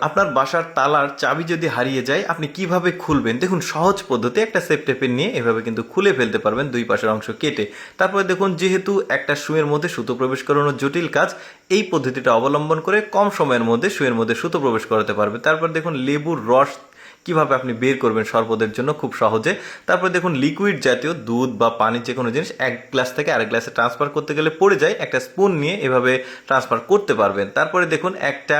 আপনার বাসার তালার চাবি যদি হারিয়ে যায় আপনি কিভাবে খুলবেন? দেখুন সহজ পদ্ধতি একটা সেফ টেপের নিয়ে এভাবে কিন্তু খুলে ফেলতে পারবেন দুই পাশের অংশ কেটে। তারপরে দেখুন যেহেতু একটা সুইয়ের মধ্যে সুতো প্রবেশ করানো জটিল কাজ, এই পদ্ধতিটা অবলম্বন করে কম সময়ের মধ্যে সুইয়ের মধ্যে সুতো প্রবেশ করাতে পারবে। তারপর দেখুন লেবুর রস কিভাবে আপনি বের করবেন শরবতের জন্য খুব সহজে। তারপর দেখুন লিকুইড জাতীয় দুধ বা পানি যে কোনো জিনিস এক গ্লাস থেকে আরেক গ্লাসে ট্রান্সফার করতে গেলে পড়ে যায়, একটা স্পুন নিয়ে এভাবে ট্রান্সফার করতে পারবেন। তারপরে দেখুন একটা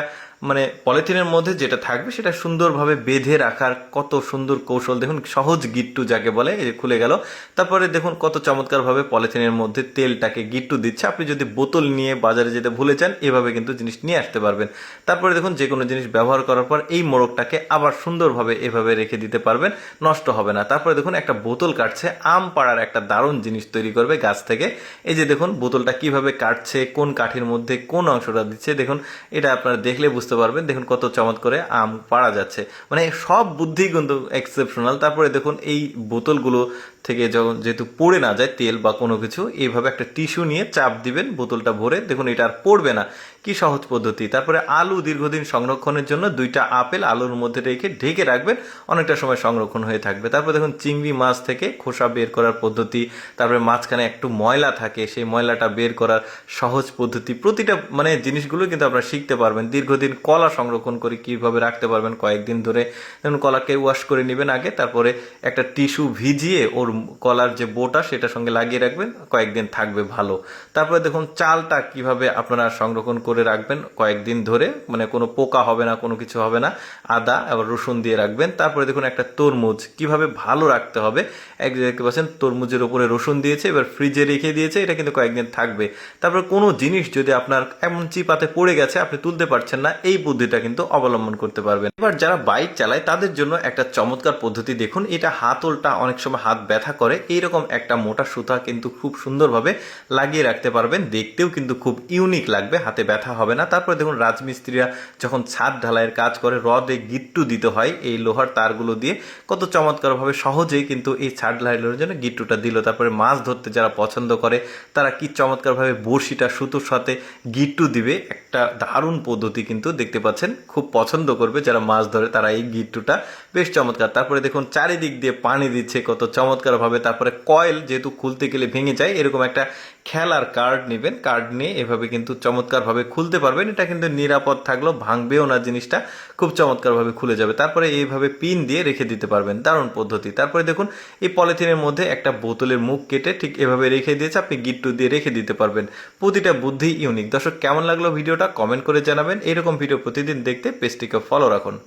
পলিথিনের মধ্যে যেটা থাকবে সেটা সুন্দরভাবে বেঁধে রাখার কত সুন্দর কৌশল, দেখুন সহজ গিট্টু যাকে বলে, এই যে খুলে গেল। তারপরে দেখুন কত চমৎকারভাবে পলিথিনের মধ্যে তেলটাকে গিট্টু দিচ্ছে। আপনি যদি বোতল নিয়ে বাজারে যেতে ভুলে যান এভাবে কিন্তু জিনিস নিয়ে আসতে পারবেন। তারপরে দেখুন যে কোনো জিনিস ব্যবহার করার পর এই মোড়কটাকে আবার সুন্দরভাবে এভাবে রেখে দিতে পারবেন, নষ্ট হবে না। তারপরে দেখুন একটা বোতল কাটছে, আম পাড়ার একটা দারুণ জিনিস তৈরি করবে গাছ থেকে। এই যে দেখুন বোতলটা কিভাবে কাটছে, কোন কাঠির মধ্যে কোন অংশটা দিচ্ছে, দেখুন এটা আপনারা দেখলে বুঝতে পারবেন। দেখুন কত চমৎকার করে আম পাড়া যাচ্ছে, সব বুদ্ধি কিন্তু এক্সেপশনাল। তারপরে দেখুন এই বোতলগুলো থেকে যখন যেহেতু পড়ে না যায় তেল বা কোনো কিছু, এইভাবে একটা টিস্যু নিয়ে চাপ দিবেন বোতলটা ভরে, দেখুন এটা আর পড়বে না। কি সহজ পদ্ধতি। তারপরে আলু দীর্ঘদিন সংরক্ষণের জন্য দুইটা আপেল আলুর মধ্যে রেখে ঢেকে রাখবেন, অনেকটা সময় সংরক্ষণ হয়ে থাকবে। তারপরে দেখুন চিংড়ি মাছ থেকে খোসা বের করার পদ্ধতি, তারপরে মাঝখানে একটু ময়লা থাকে সেই ময়লাটা বের করার সহজ পদ্ধতি, প্রতিটা জিনিসগুলো কিন্তু আপনারা শিখতে পারবেন। দীর্ঘদিন কলা সংরক্ষণ করে কিভাবে রাখতে পারবেন কয়েকদিন ধরে, যেমন কলাকে ওয়াশ করে নেবেন আগে, তারপরে একটা টিস্যু ভিজিয়ে ওর কলার যে বোটা সেটার সঙ্গে লাগিয়ে রাখবেন, কয়েকদিন থাকবে ভালো। তারপরে দেখুন চালটা কিভাবে আপনারা সংরক্ষণ করে রাখবেন কয়েকদিন ধরে, কোনো পোকা হবে না, কোনো কিছু হবে না। আদা আবার রসুন দিয়ে রাখবেন। তারপরে দেখুন একটা তরমুজ কিভাবে ভালো রাখতে হবে, এক দেখতে পাচ্ছেন তরমুজের উপরে রসুন দিয়েছে, এবার ফ্রিজে রেখে দিয়েছে, এটা কিন্তু কয়েকদিন থাকবে। তারপর কোনো জিনিস যদি আপনার এমন চিপাতে পড়ে গেছে আপনি তুলতে পারছেন না, এই বুদ্ধিটা কিন্তু অবলম্বন করতে পারবেন। এবার যারা বাইক চালায় তাদের জন্য একটা চমৎকার পদ্ধতি দেখুন, এটা হাতলটা অনেক সময় হাত ব্যথা করে, এইরকম একটা মোটা সুতা কিন্তু খুব সুন্দরভাবে লাগিয়ে রাখতে পারবেন, দেখতেও কিন্তু খুব ইউনিক লাগবে, হাতে ব্যথা হবে না। তারপরে দেখুন রাজমিস্ত্রিরা যখন ছাদ ঢালাইয়ের কাজ করে রডে গিট্টু দিতে হয় এই লোহার তারগুলো দিয়ে, কত চমৎকারভাবে সহজেই কিন্তু এই ছাদ ঢালাইয়ের জন্য গিট্টুটা দিল। তারপরে মাছ ধরতে যারা পছন্দ করে তারা কি চমৎকারভাবে বড়শিটা সুতোর সাথে গিট্টু দিবে, একটা দারুণ পদ্ধতি কিন্তু দেখতে পাচ্ছেন, খুব পছন্দ করবে যারা মাছ ধরে তারা এই গিট্টুটা, বেশ চমৎকার। তারপরে দেখুন চারিদিক দিয়ে পানি দিচ্ছে কত চমৎকারভাবে। তারপরে কয়েল যেহেতু খুলতে গেলে ভেঙে যায়, এরকম একটা খেলার কার্ড নেবেন, কার্ড নিয়ে এভাবে কিন্তু চমৎকারভাবে খুলতে পারবেন, এটা কিন্তু নিরাপদ থাকলো, ভাঙবেও না জিনিসটা, খুব চমৎকারভাবে খুলে যাবে। তারপরে এইভাবে পিন দিয়ে রেখে দিতে পারবেন, দারুণ পদ্ধতি। তারপরে দেখুন এই পলিথিনের মধ্যে একটা বোতলের মুখ কেটে ঠিক এভাবে রেখে দিয়েছে, আপনি গিট্টু দিয়ে রেখে দিতে পারবেন, প্রতিটা বুদ্ধি ইউনিক। দর্শক কেমন লাগলো ভিডিওটা কমেন্ট করে জানাবেন, এরকম ভিডিও প্রতিদিন দেখতে পেজটিকে ফলো রাখুন।